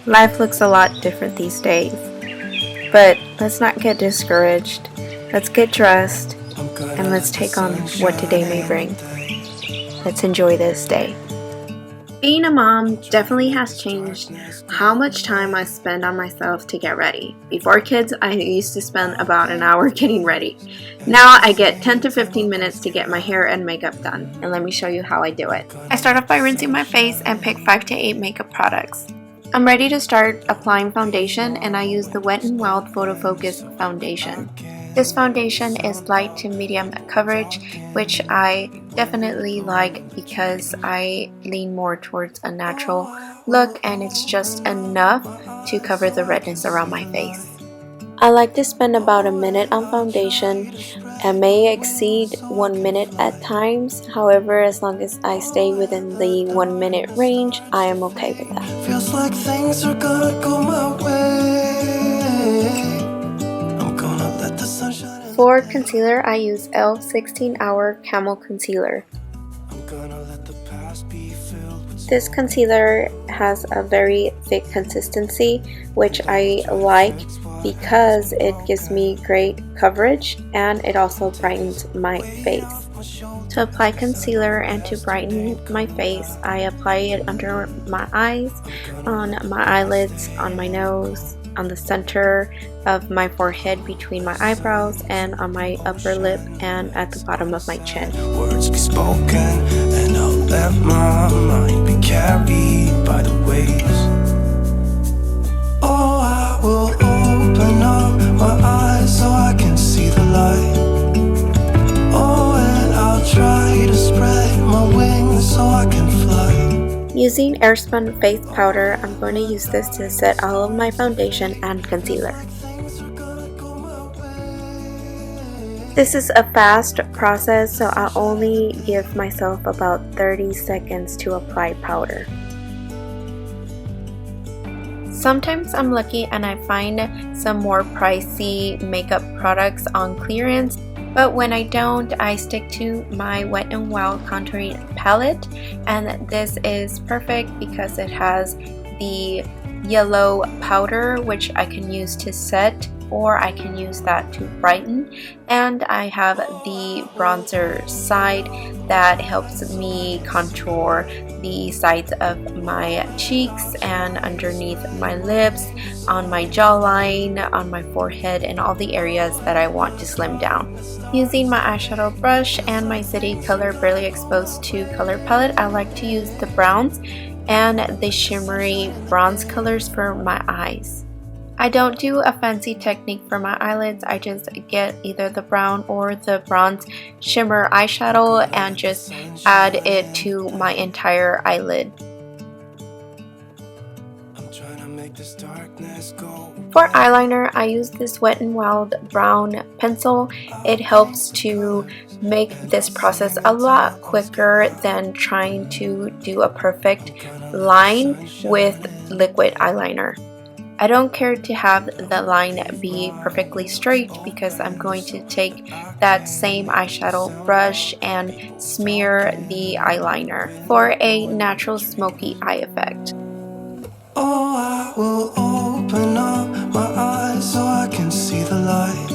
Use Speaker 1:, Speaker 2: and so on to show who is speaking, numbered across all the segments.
Speaker 1: Life looks a lot different these days. But let's not get discouraged. Let's get dressed and let's take on what today may bring. Let's enjoy this day. Being a mom definitely has changed how much time I spend on myself to get ready. Before kids, I used to spend about an hour getting ready. Now I get 10 to 15 minutes to get my hair and makeup done, and let me show you how I do it. I start off by rinsing my face and pick 5 to 8 makeup products. I'm ready to start applying foundation, and I use the Wet n Wild Photo Focus foundation. This foundation is light to medium coverage, which I definitely like because I lean more towards a natural look, and it's just enough to cover the redness around my face. I like to spend about a minute on foundation and may exceed 1 minute at times. However, as long as I stay within the 1 minute range, I am okay with that.
Speaker 2: Feels like things are gonna go my way.
Speaker 1: For concealer, I use e.l.f. 16-Hour Camel Concealer. This concealer has a very thick consistency, which I like because it gives me great coverage and it also brightens my face. To apply concealer and to brighten my face, I apply it under my eyes, on my eyelids, on my nose, on the center of my forehead, between my eyebrows, and on my upper lip and at the bottom of my chin.
Speaker 2: Words be spoken, and I'll let my mind be carried by the waves. Oh, I will open up my eyes so I can see the light. Oh, and I'll try to spread my wings so I can fly.
Speaker 1: Using Airspun face powder, I'm going to use this to set all of my foundation and concealer. This is a fast process, so I'll only give myself about 30 seconds to apply powder. Sometimes I'm lucky and I find some more pricey makeup products on clearance. But when I don't, I stick to my Wet n Wild contouring palette, and this is perfect because it has the yellow powder, which I can use to set, or I can use that to brighten, and I have the bronzer side that helps me contour the sides of my cheeks and underneath my lips, on my jawline, on my forehead, and all the areas that I want to slim down. Using my eyeshadow brush and my City Color Barely Exposed 2 color palette, I like to use the browns and the shimmery bronze colors for my eyes. I don't do a fancy technique for my eyelids. I just get either the brown or the bronze shimmer eyeshadow and just add it to my entire eyelid. For eyeliner, I use this Wet n Wild brown pencil. It helps to make this process a lot quicker than trying to do a perfect line with liquid eyeliner. I don't care to have the line be perfectly straight because I'm going to take that same eyeshadow brush and smear the eyeliner for a natural smoky eye effect.
Speaker 2: Oh, I will open up my eyes so I can see the light.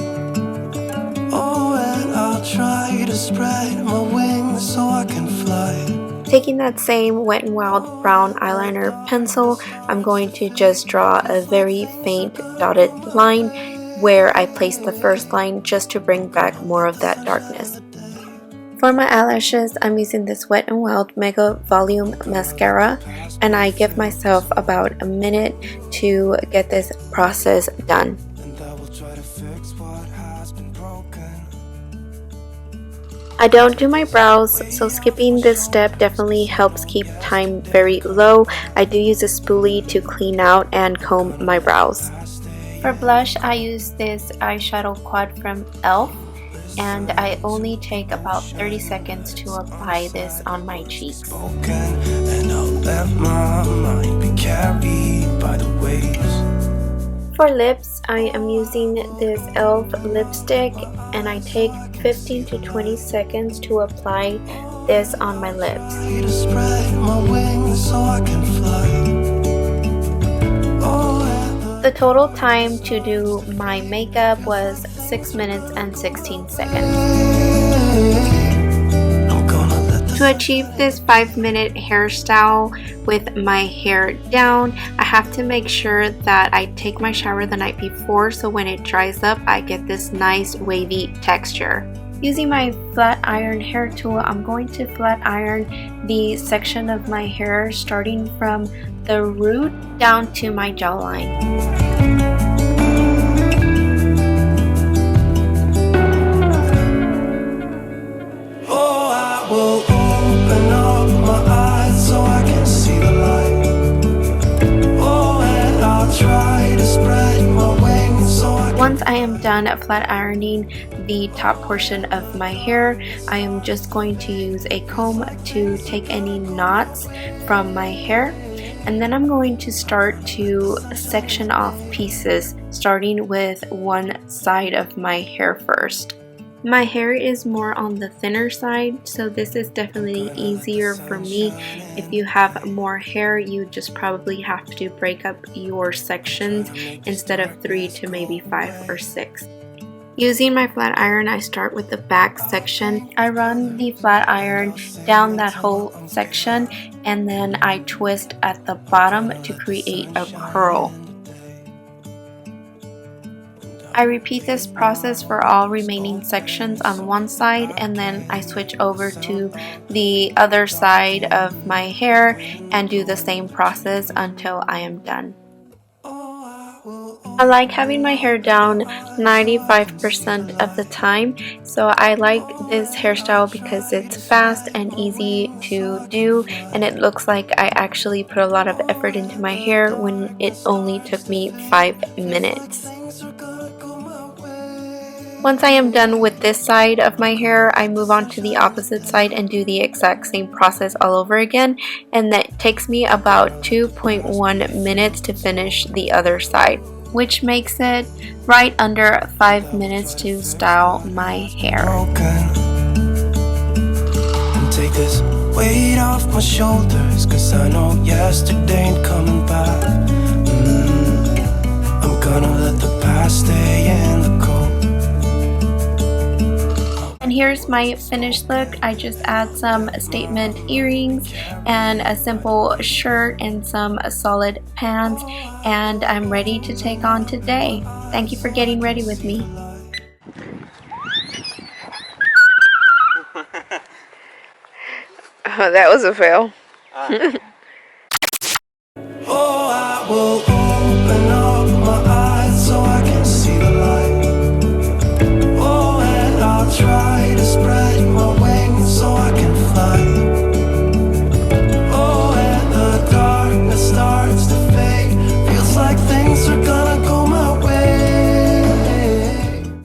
Speaker 2: Oh, and I'll try to spread my wings so I can fly.
Speaker 1: Taking that same Wet n Wild brown eyeliner pencil, I'm going to just draw a very faint dotted line where I place the first line just to bring back more of that darkness. For my eyelashes, I'm using this Wet n Wild Mega Volume Mascara, and I give myself about a minute to get this process done. I don't do my brows, so skipping this step definitely helps keep time very low. I do use a spoolie to clean out and comb my brows. For blush, I use this eyeshadow quad from e.l.f. and I only take about 30 seconds to apply this on my cheeks. For lips, I am using this e.l.f. lipstick and I take 15 to 20 seconds to apply this on my lips. The total time to do my makeup was 6 minutes and 16 seconds. To achieve this 5-minute hairstyle with my hair down, I have to make sure that I take my shower the night before, so when it dries up I get this nice wavy texture. Using my flat iron hair tool, I'm going to flat iron the section of my hair starting from the root down to my jawline. Once I am done flat ironing the top portion of my hair, I am just going to use a comb to take any knots from my hair, and then I'm going to start to section off pieces, starting with one side of my hair first. My hair is more on the thinner side, so this is definitely easier for me. If you have more hair, you just probably have to break up your sections instead of 3 to maybe 5 or 6. Using my flat iron, I start with the back section. I run the flat iron down that whole section, and then I twist at the bottom to create a curl. I repeat this process for all remaining sections on one side, and then I switch over to the other side of my hair and do the same process until I am done. I like having my hair down 95% of the time, so I like this hairstyle because it's fast and easy to do, and it looks like I actually put a lot of effort into my hair when it only took me 5 minutes. Once I am done with this side of my hair, I move on to the opposite side and do the exact same process all over again, and that takes me about 2.1 minutes to finish the other side, which makes it right under 5 minutes to style my hair.
Speaker 2: And take this weight off my shoulders, 'cause I know yesterday ain't coming back. I'm gonna let the past stay in the cold.
Speaker 1: And here's my finished look. I just add some statement earrings and a simple shirt and some solid pants, and I'm ready to take on today. Thank you for getting ready with me.
Speaker 3: Oh, that was a fail.
Speaker 2: Oh, I will open up